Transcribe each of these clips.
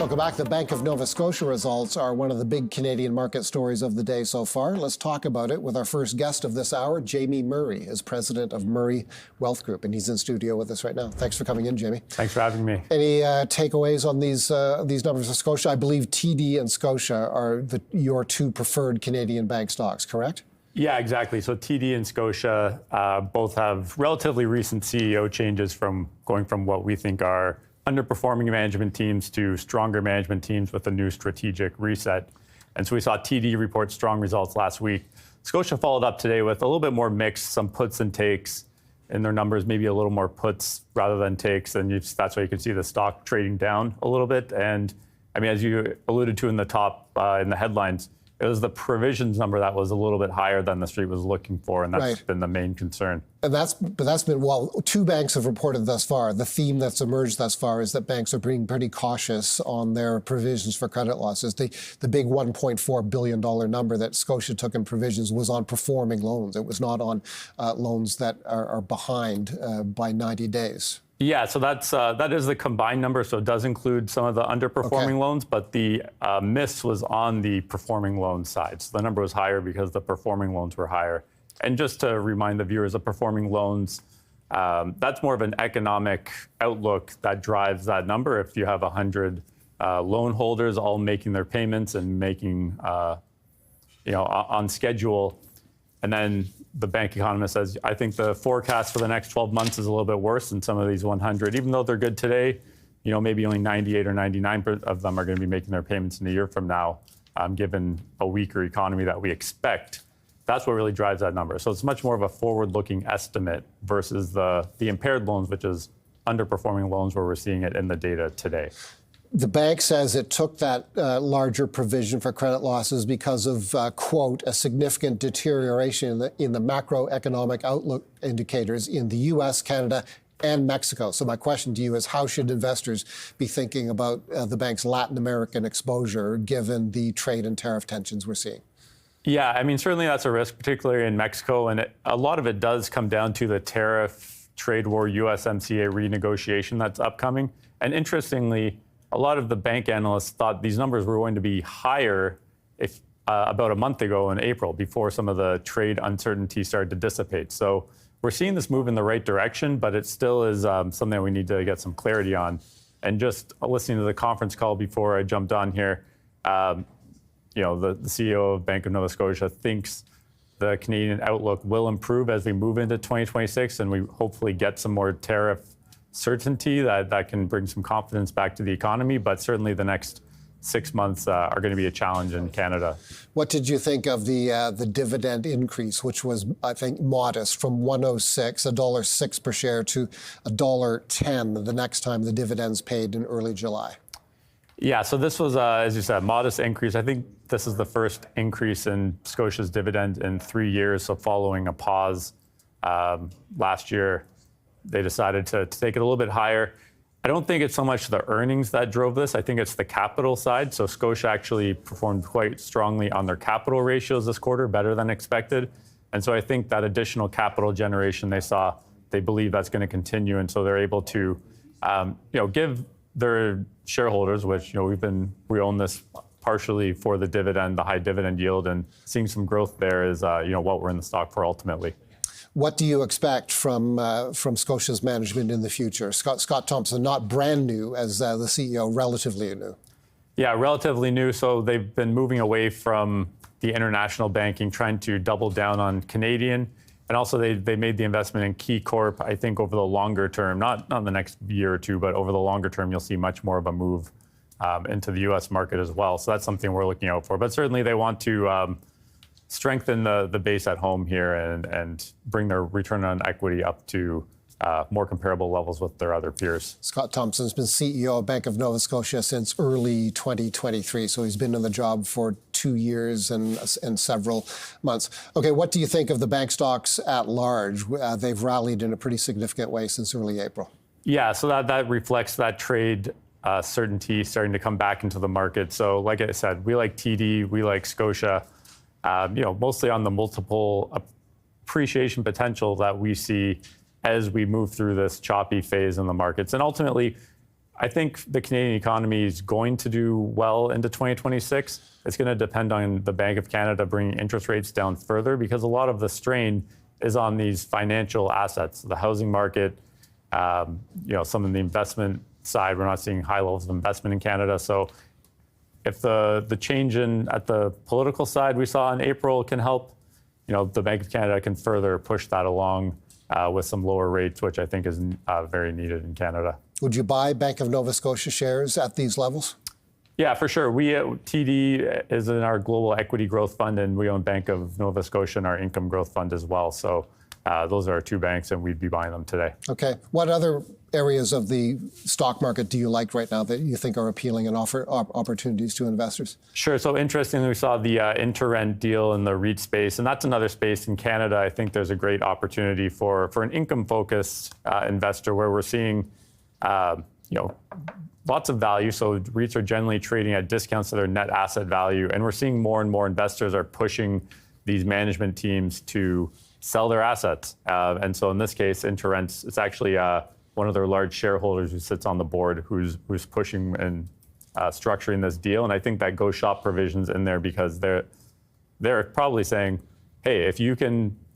Welcome back. The Bank of Nova Scotia results are one of the big Canadian market stories of the day so far. Let's talk about it with our first guest of this hour. Jamie Murray is president of Murray Wealth Group, and he's in studio with us right now. Thanks for coming in, Jamie. Thanks for having me. Any takeaways on these numbers of Scotia? I believe TD and Scotia are your two preferred Canadian bank stocks, correct? Yeah, exactly. So TD and Scotia both have relatively recent CEO changes from going from what we think are underperforming management teams to stronger management teams with a new strategic reset. And so we saw TD report strong results last week. Scotia followed up today with a little bit more mix, some puts and takes in their numbers, maybe a little more puts rather than takes. And that's why you can see the stock trading down a little bit. And I mean, as you alluded to in the top, in the headlines, it was the provisions number that was a little bit higher than the street was looking for, and that's been the main concern. And that's been, well, two banks have reported thus far. The theme that's emerged thus far is that banks are being pretty cautious on their provisions for credit losses. The big $1.4 billion number that Scotia took in provisions was on performing loans. It was not on loans that are behind by 90 days. Yeah, so that is the combined number, so it does include some of the underperforming loans, but the miss was on the performing loan side. So the number was higher because the performing loans were higher. And just to remind the viewers, the performing loans, that's more of an economic outlook that drives that number. If you have 100 loan holders all making their payments and making, on schedule, and then the bank economist says, I think the forecast for the next 12 months is a little bit worse than some of these 100. Even though they're good today, maybe only 98 or 99% of them are going to be making their payments in a year from now, given a weaker economy that we expect. That's what really drives that number. So it's much more of a forward-looking estimate versus the impaired loans, which is underperforming loans where we're seeing it in the data today. The bank says it took that larger provision for credit losses because of, quote, a significant deterioration in the macroeconomic outlook indicators in the U.S., Canada, and Mexico. So my question to you is, how should investors be thinking about the bank's Latin American exposure given the trade and tariff tensions we're seeing? Yeah, I mean, certainly that's a risk, particularly in Mexico. And a lot of it does come down to the tariff trade war USMCA renegotiation that's upcoming. And interestingly, a lot of the bank analysts thought these numbers were going to be higher about a month ago in April, before some of the trade uncertainty started to dissipate. So we're seeing this move in the right direction, but it still is something we need to get some clarity on. And just listening to the conference call before I jumped on here, the CEO of Bank of Nova Scotia thinks the Canadian outlook will improve as we move into 2026, and we hopefully get some more tariff certainty that can bring some confidence back to the economy. But certainly the next 6 months are going to be a challenge in Canada. What did you think of the dividend increase, which was, I think, modest, from $1.06 per share to $1.10 the next time the dividend's paid in early July? Yeah, so this was, as you said, modest increase. I think this is the first increase in Scotia's dividend in 3 years. So following a pause last year, they decided to take it a little bit higher. I don't think it's so much the earnings that drove this. I think it's the capital side. So Scotia actually performed quite strongly on their capital ratios this quarter, better than expected. And so I think that additional capital generation they saw, they believe that's going to continue. And so they're able to, give their shareholders, which, we own this partially for the dividend, the high dividend yield, and seeing some growth there is, what we're in the stock for ultimately. What do you expect from Scotia's management in the future? Scott Thompson, not brand new as the CEO, relatively new. Yeah, relatively new. So they've been moving away from the international banking, trying to double down on Canadian. And also they made the investment in Key Corp. I think over the longer term, not the next year or two, but over the longer term, you'll see much more of a move into the U.S. market as well. So that's something we're looking out for. But certainly they want to strengthen the base at home here and bring their return on equity up to more comparable levels with their other peers. Scott Thompson's been CEO of Bank of Nova Scotia since early 2023, so he's been in the job for 2 years and several months. Okay, what do you think of the bank stocks at large? They've rallied in a pretty significant way since early April. Yeah, so that reflects that trade certainty starting to come back into the market. So like I said, we like TD, we like Scotia. Mostly on the multiple appreciation potential that we see as we move through this choppy phase in the markets. And ultimately, I think the Canadian economy is going to do well into 2026. It's going to depend on the Bank of Canada bringing interest rates down further because a lot of the strain is on these financial assets, the housing market, some of the investment side. We're not seeing high levels of investment in Canada. So if the change at the political side we saw in April can help, the Bank of Canada can further push that along with some lower rates, which I think is very needed in Canada. Would you buy Bank of Nova Scotia shares at these levels? Yeah, for sure. We TD is in our Global Equity Growth Fund, and we own Bank of Nova Scotia in our Income Growth Fund as well. So those are our two banks, and we'd be buying them today. Okay. What other areas of the stock market do you like right now that you think are appealing and offer opportunities to investors? Sure. So interestingly, we saw the InterRent deal in the REIT space, and that's another space in Canada. I think there's a great opportunity for an income-focused investor where we're seeing lots of value. So REITs are generally trading at discounts to their net asset value. And we're seeing more and more investors are pushing these management teams to sell their assets. And so in this case, InterRent, it's actually one of their large shareholders who sits on the board who's pushing and structuring this deal. And I think that go shop provision's in there because they're probably saying, hey, if you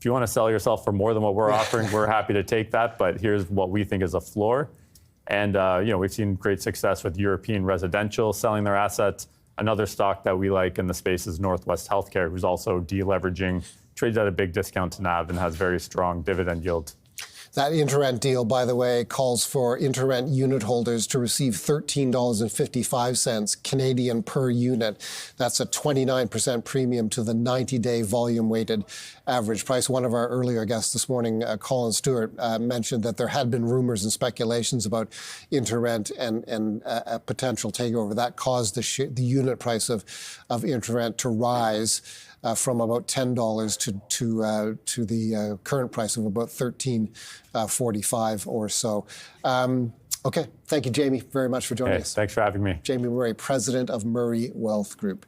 want to sell yourself for more than what we're offering, we're happy to take that. But here's what we think is a floor. And we've seen great success with European residential selling their assets. Another stock that we like in the space is Northwest Healthcare, who's also deleveraging, trades at a big discount to NAV and has very strong dividend yield. That InterRent deal, by the way, calls for InterRent unit holders to receive $13.55 Canadian per unit. That's a 29% premium to the 90-day volume-weighted average price. One of our earlier guests this morning, Colin Stewart, mentioned that there had been rumors and speculations about InterRent and a potential takeover. That caused the unit price of InterRent to rise from about $10 to the current price of about $13.45 or so. Okay, thank you, Jamie, very much for joining us. Thanks for having me. Jamie Murray, president of Murray Wealth Group.